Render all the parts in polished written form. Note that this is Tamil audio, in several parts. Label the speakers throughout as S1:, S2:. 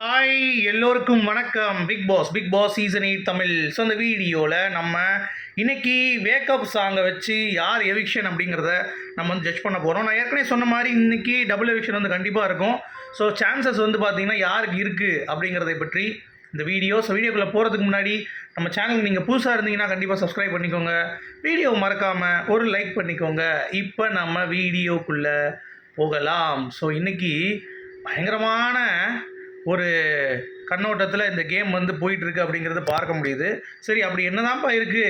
S1: ஹாய் எல்லோருக்கும் வணக்கம். Bigg Boss season 8 Tamil. So இந்த வீடியோவில் நம்ம இன்னைக்கு வேக்கப் சாங்கை வச்சு யார் எவிக்ஷன் அப்படிங்கிறத நம்ம வந்து ஜட்ஜ் பண்ண போகிறோம். நான் ஏற்கனவே சொன்ன மாதிரி இன்னைக்கு டபுள் எவிக்ஷன் வந்து கண்டிப்பாக இருக்கும். ஸோ சான்சஸ் வந்து பார்த்திங்கன்னா யாருக்கு இருக்குது அப்படிங்கிறதை பற்றி இந்த வீடியோக்குள்ளே போகிறதுக்கு முன்னாடி நம்ம சேனலுக்கு நீங்கள் புதுசாக இருந்தீங்கன்னா கண்டிப்பாக சப்ஸ்கிரைப் பண்ணிக்கோங்க. வீடியோ மறக்காமல் ஒரு லைக் பண்ணிக்கோங்க. இப்போ நம்ம வீடியோக்குள்ளே போகலாம். ஸோ இன்றைக்கி பயங்கரமான ஒரு கண்ணோட்டத்தில் இந்த கேம் வந்து போயிட்டுருக்கு அப்படிங்கிறது பார்க்க முடியுது. சரி, அப்படி என்னதான்ப்பா இருக்குது,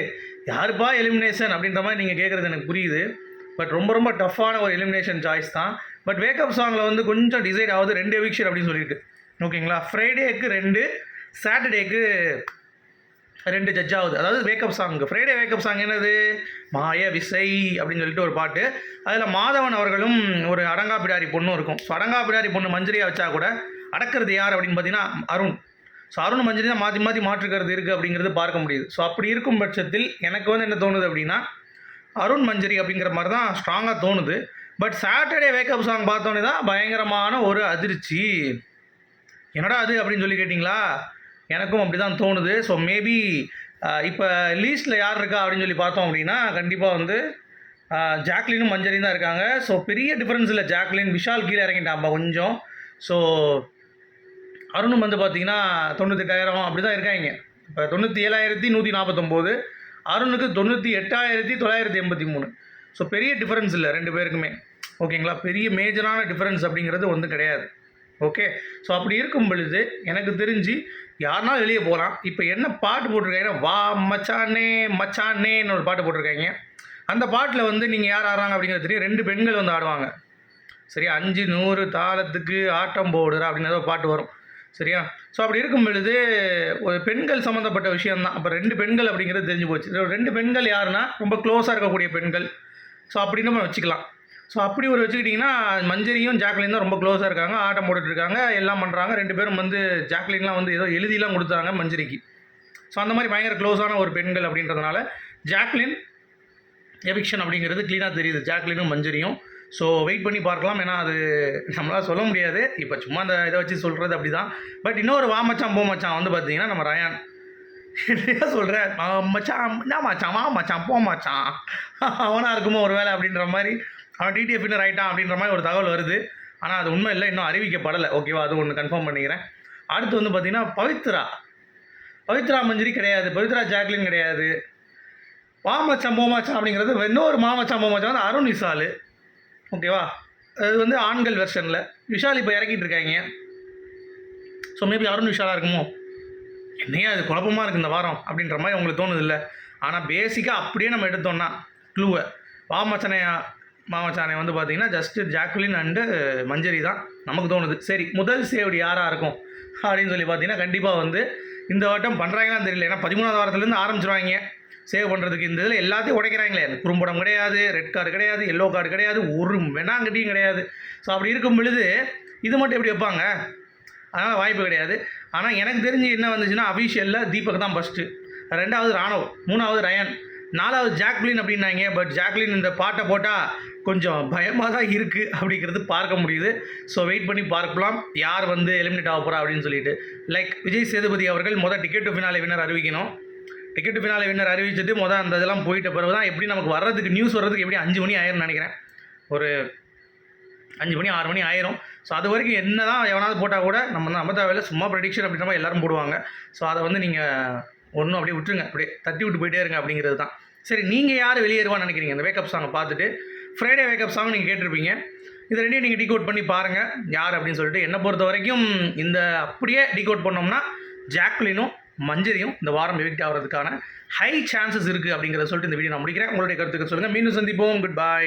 S1: யாருப்பா எலிமினேஷன் அப்படின்ற மாதிரி நீங்கள் கேட்குறது எனக்கு புரியுது. பட் ரொம்ப டஃப்பான ஒரு எலிமினேஷன் சாய்ஸ் தான். பட் வேக்கப் சாங்கில் வந்து கொஞ்சம் டிசைட் ஆகுது 2 எவிக்ஷன் அப்படின்னு சொல்லிட்டு. ஓகேங்களா, ஃப்ரைடேக்கு 2, சாட்டர்டேக்கு 2 ஜட்ஜ் ஆகுது. அதாவது wake up song Friday wake up song என்னது, மாய விசை அப்படின்னு சொல்லிட்டு ஒரு பாட்டு. அதில் மாதவன் அவர்களும் ஒரு அடங்காப்பிடாரி பொண்ணும் இருக்கும். ஸோ அடங்காப்பிடாரி பொண்ணு மஞ்சரியாக வச்சா கூட அடக்கிறது யார் அப்படின்னு பார்த்தீங்கன்னா அருண். ஸோ அருண் மஞ்சரி தான் மாற்றி மாற்றுக்கிறது இருக்குது அப்படிங்கிறது பார்க்க முடியுது. ஸோ அப்படி இருக்கும் பட்சத்தில் எனக்கு வந்து என்ன தோணுது அப்படின்னா அருண் மஞ்சரி அப்படிங்கிற மாதிரி தான் ஸ்ட்ராங்காக தோணுது. பட் சாட்டர்டே வேக்கப் சாங் பார்த்தோன்னே தான் பயங்கரமான ஒரு அதிர்ச்சி. என்னடா அது அப்படின்னு சொல்லி கேட்டிங்களா, எனக்கும் அப்படி தான் தோணுது. ஸோ மேபி இப்போ லீஸ்ட்டில் யார் இருக்கா அப்படின்னு சொல்லி பார்த்தோம் அப்படின்னா கண்டிப்பாக வந்து ஜாக்லினும் மஞ்சரியும் தான் இருக்காங்க. ஸோ பெரிய டிஃப்ரென்ஸ் இல்லை. ஜாக்லின் விஷால் கீழே இறங்கிட்டாம்பா கொஞ்சம். ஸோ அருணும் வந்து பார்த்திங்கன்னா 98,000 அப்படி தான் இருக்காங்க. இப்போ 97,149, அருணுக்கு 98,983. ஸோ பெரிய டிஃப்ரென்ஸ் இல்லை 2 பேருக்குமே. ஓகேங்களா, பெரிய மேஜரான டிஃப்ரென்ஸ் அப்படிங்கிறது ஒன்றும் கிடையாது. ஓகே, ஸோ அப்படி இருக்கும் பொழுது எனக்கு தெரிஞ்சு யாருனாலும் வெளியே போகலாம். இப்போ என்ன பாட்டு போட்டிருக்காங்கன்னா வா மச்சானே மச்சானேன்னு ஒரு பாட்டு போட்டிருக்காங்க. அந்த பாட்டில் வந்து நீங்கள் யார் ஆடுறாங்க அப்படிங்கிறது தெரியும். 2 பெண்கள் வந்து ஆடுவாங்க. சரியா, 5 100 தாளத்துக்கு ஆட்டம் போடுற அப்படின்னு ஏதோ பாட்டு வரும். சரியா, ஸோ அப்படி இருக்கும் பொழுது ஒரு பெண்கள் சம்மந்தப்பட்ட விஷயம்தான். அப்போ 2 பெண்கள் அப்படிங்கிறது தெரிஞ்சு போச்சு. 2 பெண்கள் யாருன்னா ரொம்ப க்ளோஸாக இருக்கக்கூடிய பெண்கள். ஸோ அப்படின்னு நம்ம வச்சுக்கலாம். ஸோ அப்படி ஒரு வச்சுக்கிட்டிங்கன்னா மஞ்சரியும் ஜாக்லின் தான் ரொம்ப க்ளோஸாக இருக்காங்க, ஆட்டம் போட்டுட்ருக்காங்க, எல்லாம் பண்ணுறாங்க. 2 பேரும் வந்து ஜாக்லின்லாம் வந்து ஏதோ எழுதிலாம் கொடுத்தாங்க மஞ்சரிக்கு. ஸோ அந்த மாதிரி பயங்கர க்ளோஸான ஒரு பெண்கள் அப்படின்றதுனால ஜாக்லின் எவிக்ஷன் அப்படிங்கிறது க்ளீனாக தெரியுது, ஜாக்லினும் மஞ்சரியும். ஸோ வெயிட் பண்ணி பார்க்கலாம். ஏன்னா அது நம்மளால் சொல்ல முடியாது. இப்போ சும்மா அந்த இதை வச்சு சொல்கிறது அப்படி தான். பட் இன்னொரு வா மச்சான் போ மச்சான் வந்து பார்த்தீங்கன்னா நம்ம ரயான் என்ன சொல்கிறேன், மச்சான் என்ன மச்சான் வா மச்சான் போ மச்சான் அவனாக இருக்குமோ ஒரு வேலை அப்படின்ற மாதிரி. அவன் டிடிஎஃப் இன்னும் ரைட்டான் அப்படின்ற மாதிரி ஒரு தகவல் வருது. ஆனால் அது உண்மை இல்லை, இன்னும் அறிவிக்கப்படலை. ஓகேவா, அது ஒன்று கன்ஃபார்ம் பண்ணிக்கிறேன். அடுத்து வந்து பார்த்திங்கன்னா பவித்ரா மஞ்சரி கிடையாது, பவித்ரா ஜாக்லின் கிடையாது. வா மச்சான் போ மச்சான் அப்படிங்கிறது இன்னொரு மாமச்சான் போ மச்சான் வந்து அருண் விஷால். ஓகேவா, அது வந்து ஆண்கள் வெர்ஷனில். விஷால் இப்போ இறக்கிட்டு இருக்காங்க. ஸோ மேபி அருண் விஷாலாக இருக்குமோ, என்னையா அது குழப்பமாக இருக்குது இந்த வாரம் அப்படின்ற மாதிரி உங்களுக்கு தோணுது இல்லை. ஆனால் பேசிக்காக அப்படியே நம்ம எடுத்தோம்னா க்ளூவை மாமச்சானை வந்து பார்த்திங்கன்னா ஜஸ்ட்டு ஜாக்லின் அண்டு மஞ்சரி தான் நமக்கு தோணுது. சரி, முதல் சேவடி யாராக இருக்கும் அப்படின்னு சொல்லி பார்த்தீங்கன்னா கண்டிப்பாக வந்து இந்த வட்டம் பண்ணுறாங்களான்னு தெரியல. ஏன்னா 13வது வாரத்துலேருந்து ஆரம்பிச்சிருவாங்க சேவ் பண்ணுறதுக்கு. இந்த இதில் எல்லாத்தையும் உடைக்கிறாங்களே. குறும்படம் கிடையாது, ரெட் கார்டு கிடையாது, எல்லோ கார்டு கிடையாது, ஒரு வெண்ணாங்கட்டியும் கிடையாது. ஸோ அப்படி இருக்கும் பொழுது இது மட்டும் எப்படி வைப்பாங்க? அதனால் வாய்ப்பு கிடையாது. ஆனால் எனக்கு தெரிஞ்சு என்ன வந்துச்சுன்னா அஃபீஷியலில் தீபக் தான் ஃபஸ்ட்டு, 2வது ராணவ், 3வது ரயான், 4வது ஜாக்லின் அப்படின்னாங்க. பட் ஜாக்லின் இந்த பாட்டை போட்டால் கொஞ்சம் பயமாக தான் இருக்குது அப்படிங்கிறது பார்க்க முடியுது. ஸோ வெயிட் பண்ணி பார்க்கலாம் யார் வந்து எலிமினேட் ஆக போகிறா அப்படின்னு சொல்லிட்டு. லைக் விஜய் சேதுபதி அவர்கள் டிக்கெட் டு ஃபினாலே வின்னர் அறிவிக்கணும். டிக்கெட் டு ஃபினாலே வின்னர் அறிவிச்சுட்டு அந்த இதெல்லாம் போயிட்ட பிறகு தான் எப்படி நமக்கு வர்றதுக்கு நியூஸ் வர்றதுக்கு எப்படி 5 மணி ஆயிரும்னு நினைக்கிறேன். ஒரு 5 மணி 6 மணி ஆயிரும். ஸோ அது வரைக்கும் என்ன தான் எவனாவது போட்டால் கூட நம்ம தேவையில்லை, சும்மா ப்ரெடிக்ஷன் அப்படின்ற மாதிரி எல்லோரும் போடுவாங்க. ஸோ அதை வந்து நீங்கள் ஒன்றும் அப்படியே விட்டுருங்க, அப்படியே தட்டி விட்டு போயிட்டே இருங்க அப்படிங்கிறது தான். சரி, நீங்கள் யார் வெளியேறுவான்னு நினைக்கிறீங்க? இந்த வேக்கப் சாங்கை பார்த்துட்டு ஃப்ரைடே வேக்கப் சாங் நீங்கள் கேட்டிருப்பீங்க. இது ரெண்டையும் நீங்கள் டிகோட் பண்ணி பாருங்கள் யார் அப்படின்னு சொல்லிட்டு. என்னை பொறுத்த வரைக்கும் இந்த அப்படியே டிகோட் பண்ணோம்னா ஜாக்லினும் மஞ்சரியும் இந்த வாரம் எவிக்ட் ஆகிறதுக்கான ஹை சான்சஸ் இருக்குது அப்படிங்கிறத சொல்லிட்டு இந்த வீடியோ நான் முடிக்கிறேன். உங்களுடைய கருத்துக்கள் சொல்லுங்கள். மீண்டும் சந்திப்போம். Good bye.